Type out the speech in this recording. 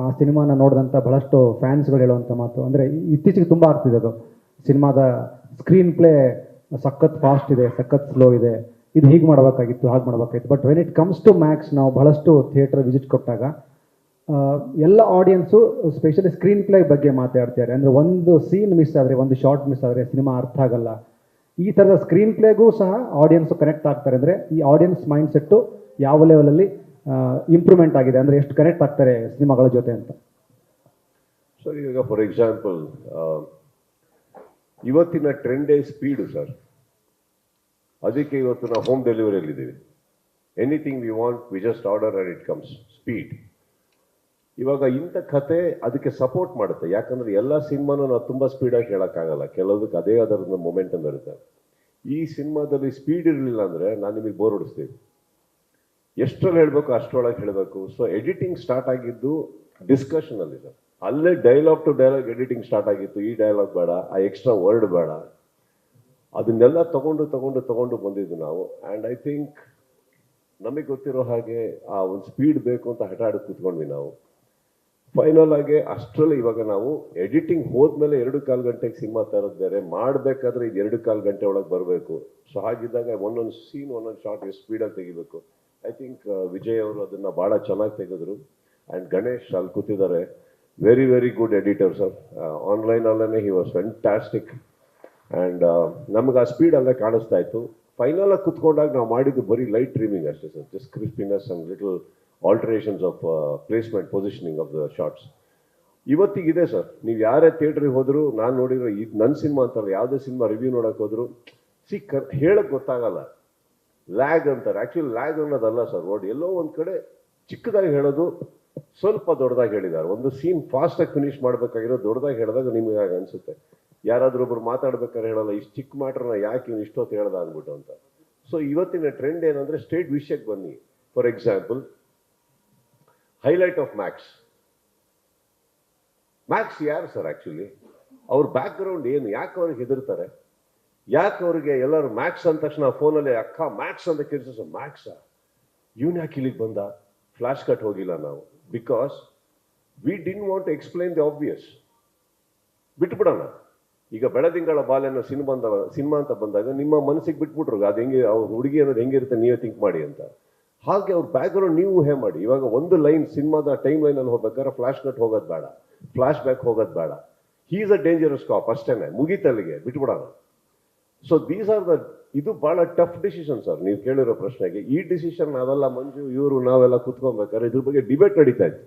ಆ ಸಿನಿಮಾನ ನೋಡಿದಂಥ ಬಹಳಷ್ಟು ಫ್ಯಾನ್ಸ್ಗಳು ಹೇಳುವಂಥ ಮಾತು ಅಂದರೆ ಇತ್ತೀಚೆಗೆ ತುಂಬ ಆಗ್ತಿದೆ ಅದು. ಸಿನಿಮಾದ ಸ್ಕ್ರೀನ್ ಪ್ಲೇ ಸಖತ್ ಫಾಸ್ಟ್ ಇದೆ, ಸಖತ್ ಸ್ಲೋ ಇದೆ, ಇದು ಹೀಗೆ ಮಾಡಬೇಕಾಗಿತ್ತು, ಹಾಗೆ ಮಾಡಬೇಕಾಗಿತ್ತು. But when it comes to max, ನಾವು ಬಹಳಷ್ಟು ಥಿಯೇಟರ್ ವಿಸಿಟ್ ಕೊಟ್ಟಾಗ ಎಲ್ಲ ಆಡಿಯನ್ಸು ಸ್ಪೆಷಲಿ ಸ್ಕ್ರೀನ್ ಪ್ಲೇ ಬಗ್ಗೆ ಮಾತಾಡ್ತಾರೆ. ಅಂದರೆ ಒಂದು ಸೀನ್ ಮಿಸ್ ಆದರೆ, ಒಂದು ಶಾರ್ಟ್ ಮಿಸ್ ಆದರೆ ಸಿನಿಮಾ ಅರ್ಥ ಆಗಲ್ಲ. ಈ ಥರದ ಸ್ಕ್ರೀನ್ ಪ್ಲೇಗೂ ಸಹ ಆಡಿಯನ್ಸು ಕನೆಕ್ಟ್ ಆಗ್ತಾರೆ. ಅಂದರೆ ಈ ಆಡಿಯನ್ಸ್ ಮೈಂಡ್ ಸೆಟ್ಟು ಯಾವ ಲೆವೆಲಲ್ಲಿ ಇಂಪ್ರೂವ್ಮೆಂಟ್ ಆಗಿದೆ, ಅಂದರೆ ಎಷ್ಟು ಕನೆಕ್ಟ್ ಆಗ್ತಾರೆ ಸಿನಿಮಾಗಳ ಜೊತೆ ಅಂತ. ಸರ್, ಈಗ ಫಾರ್ ಎಕ್ಸಾಂಪಲ್ ಇವತ್ತಿನ ಟ್ರೆಂಡೇ ಸ್ಪೀಡು ಸರ್. ಅದಕ್ಕೆ ಇವತ್ತು ನಾವು ಹೋಮ್ ಡೆಲಿವರಿಯಲ್ಲಿದ್ದೀವಿ. Anything we want, we just order and it comes. Speed. ಇವಾಗ ಇಂಥ ಕತೆ ಅದಕ್ಕೆ ಸಪೋರ್ಟ್ ಮಾಡುತ್ತೆ. ಯಾಕಂದ್ರೆ ಎಲ್ಲ ಸಿನಿಮಾನು ನಾವು ತುಂಬ ಸ್ಪೀಡಾಗಿ ಹೇಳೋಕ್ಕಾಗಲ್ಲ, ಕೆಲವದಕ್ಕೆ ಅದೇ ಅದರ ಮೊಮೆಂಟಮ್ ಇರುತ್ತೆ. ಈ ಸಿನಿಮಾದಲ್ಲಿ ಸ್ಪೀಡ್ ಇರಲಿಲ್ಲ ಅಂದರೆ ನಾನು ನಿಮಗೆ ಬೋರ್ ಹೊಡಿಸ್ತೀವಿ. ಎಷ್ಟರಲ್ಲಿ ಹೇಳಬೇಕು ಅಷ್ಟರೊಳಗೆ ಹೇಳಬೇಕು. ಸೊ ಎಡಿಟಿಂಗ್ ಸ್ಟಾರ್ಟ್ ಆಗಿದ್ದು ಡಿಸ್ಕಷನ್ ಅಲ್ಲಿ ಸರ್. ಅಲ್ಲೇ dialogue to dialogue editing start ಆಗಿತ್ತು. ಈ ಡೈಲಾಗ್ ಬೇಡ, ಆ ಎಕ್ಸ್ಟ್ರಾ ವರ್ಡ್ ಬೇಡ, ಅದನ್ನೆಲ್ಲ ತಗೊಂಡು ಬಂದಿದ್ದು ನಾವು. ಆ್ಯಂಡ್ ಐ ಥಿಂಕ್ ನಮಗೆ ಗೊತ್ತಿರೋ ಹಾಗೆ ಆ ಒಂದು ಸ್ಪೀಡ್ ಬೇಕು ಅಂತ ಹಠ ಆಡಿ ಕೂತ್ಕೊಂಡ್ವಿ ನಾವು. ಫೈನಲ್ ಆಗಿ ಅಷ್ಟರಲ್ಲಿ ಇವಾಗ ನಾವು ಎಡಿಟಿಂಗ್ ಹೋದ್ಮೇಲೆ 2.25 ಗಂಟೆಗೆ ಸಿನಿಮಾ ತರೋದು ಬೇರೆ, ಮಾಡಬೇಕಾದ್ರೆ ಇದು 2.25 ಗಂಟೆ ಒಳಗೆ ಬರಬೇಕು. ಸೊ ಹಾಗಿದ್ದಾಗ ಒಂದೊಂದು ಸೀನ್, ಒಂದೊಂದು ಶಾರ್ಟ್ ಎಷ್ಟು ಸ್ಪೀಡಾಗಿ ತೆಗಿಬೇಕು. ಐ ಥಿಂಕ್ ವಿಜಯ್ ಅವರು ಅದನ್ನು ಭಾಳ ಚೆನ್ನಾಗಿ ತೆಗೆದ್ರು. ಆ್ಯಂಡ್ ಗಣೇಶ್ ಅಲ್ಲಿ ಕೂತಿದ್ದಾರೆ, very very good editor sir. ಆನ್ಲೈನಲ್ಲೇ ಹಿ ವಾಸ್ ಫ್ಯಾಂಟಾಸ್ಟಿಕ್. ಆ್ಯಂಡ್ ನಮ್ಗೆ ಆ ಸ್ಪೀಡ್ ಅಲ್ಲೇ ಕಾಣಿಸ್ತಾ ಇತ್ತು. ಫೈನಲ್ ಆಗಿ ಕುತ್ಕೊಂಡಾಗ ನಾವು ಮಾಡಿದ್ದು ಬರೀ ಲೈಟ್ ಟ್ರಿಮಿಂಗ್ ಅಷ್ಟೇ sir. Just crispiness and little alterations of placement, positioning of the shots ಇವತ್ತಿಗಿದೆ ಸರ್. ನೀವು ಯಾರೇ ಥಿಯೇಟ್ರಿಗೆ ಹೋದ್ರು, ನಾನು ನೋಡಿರೋ ಇದು ನನ್ನ ಸಿನಿಮಾ ಅಂತಲ್ಲ, ಯಾವುದೇ ಸಿನಿಮಾ ರಿವ್ಯೂ ನೋಡೋಕೆ ಹೋದ್ರು ಹೇಳಕ್ಕೆ ಗೊತ್ತಾಗಲ್ಲ. ಲ್ಯಾಗ್ ಅಂತಾರೆ. ಆ್ಯಕ್ಚುಲಿ ಲ್ಯಾಗ್ ಅನ್ನೋದಲ್ಲ ಸರ್ ವರ್ಡ್. ಎಲ್ಲೋ ಒಂದು ಕಡೆ ಚಿಕ್ಕದಾಗಿ ಹೇಳೋದು, ಸ್ವಲ್ಪ ದೊಡ್ಡದಾಗಿ ಹೇಳಿದ್ದಾರೆ. ಒಂದು ಸೀನ್ ಫಾಸ್ಟಾಗಿ ಫಿನಿಷ್ ಮಾಡಬೇಕಾಗಿರೋ ದೊಡ್ಡದಾಗಿ ಹೇಳಿದಾಗ ನಿಮಗೆ ಹಾಗೆ ಅನಿಸುತ್ತೆ. ಯಾರಾದರೂ ಒಬ್ರು ಮಾತಾಡ್ಬೇಕಾದ್ರೆ ಹೇಳಲ್ಲ, ಇಷ್ಟು ಚಿಕ್ಕ ಮ್ಯಾಟ್ರನ್ನ ಯಾಕೆ ಇವ್ನು ಇಷ್ಟೊತ್ತು ಹೇಳ್ದ ಅಂದ್ಬಿಟ್ಟು ಅಂತ. ಸೊ ಇವತ್ತಿನ ಟ್ರೆಂಡ್ ಏನಂದರೆ ಸ್ಟ್ರೇಟ್ ವಿಷಯಕ್ಕೆ ಬನ್ನಿ. For example, highlight of Max. Max ಯಾರು ಸರ್ ಆ್ಯಕ್ಚುಲಿ? ಅವ್ರ ಬ್ಯಾಕ್ಗ್ರೌಂಡ್ ಏನು? ಯಾಕೆ ಅವ್ರಿಗೆ ಹೆದರ್ತಾರೆ? ಯಾಕೆ ಅವ್ರಿಗೆ ಎಲ್ಲರೂ ಮ್ಯಾಕ್ಸ್ ಅಂದ ತಕ್ಷಣ ಫೋನಲ್ಲಿ ಅಕ್ಕ ಮ್ಯಾಕ್ಸ್ ಅಂತ ಕೇಳಿಸ, ಮ್ಯಾಕ್ಸಾ ಇವನ್ ಯಾಕೆ ಇಲ್ಲಿಗೆ ಬಂದ? ಫ್ಲಾಶ್ ಕಟ್ ಹೋಗಿಲ್ಲ ನಾವು. Because we didn't want to explain the obvious. ಬಿಟ್ಬಿಡೋಣ. ಈಗ ಬೆಳದಿಂಗಳ ಬಾಲೆನ ಸಿನಿಮಾ ಅಂತ ಬಂದಾಗ ನಿಮ್ಮ ಮನಸ್ಸಿಗೆ ಬಿಟ್ಬಿಟ್ರು, ಅದು ಹೆಂಗೆ, ಅವ್ರ ಹುಡುಗಿ ಅನ್ನೋದು ಹೆಂಗಿರುತ್ತೆ ನೀವೇ ಥಿಂಕ್ ಮಾಡಿ ಅಂತ. ಹಾಗೆ ಅವ್ರ ಬ್ಯಾಕ್ಗ್ರೌಂಡ್ ನೀವು ಊಹೆ ಮಾಡಿ. ಇವಾಗ ಒಂದು ಲೈನ್ ಸಿನಿಮಾದ ಟೈಮ್ ಲೈನಲ್ಲಿ ಹೋಗ್ಬೇಕಾದ್ರೆ ಫ್ಲಾಶ್ ಕಟ್ ಹೋಗೋದು ಬೇಡ, ಫ್ಲಾಶ್ ಬ್ಯಾಕ್ ಹೋಗೋದು ಬೇಡ. ಹೀ ಈಸ್ ಅ ಡೇಂಜರಸ್ ಕಾಪ್, ಅಷ್ಟೇನೆ, ಮುಗಿತಲ್ಲಿಗೆ ಬಿಟ್ಬಿಡೋಣ. ಸೊ ದೀಸ್ ಆರ್ ದ, ಇದು ಬಹಳ ಟಫ್ ಡಿಸಿಷನ್ ಸರ್. ನೀವು ಕೇಳಿರೋ ಪ್ರಶ್ನೆಗೆ ಈ ಡಿಸಿಷನ್ ನಾವೆಲ್ಲ ಮಂಜು ಇವರು ನಾವೆಲ್ಲ ಕುತ್ಕೊಬೇಕಾದ್ರೆ ಇದ್ರ ಬಗ್ಗೆ ಡಿಬೇಟ್ ನಡೀತಾ ಇತ್ತು.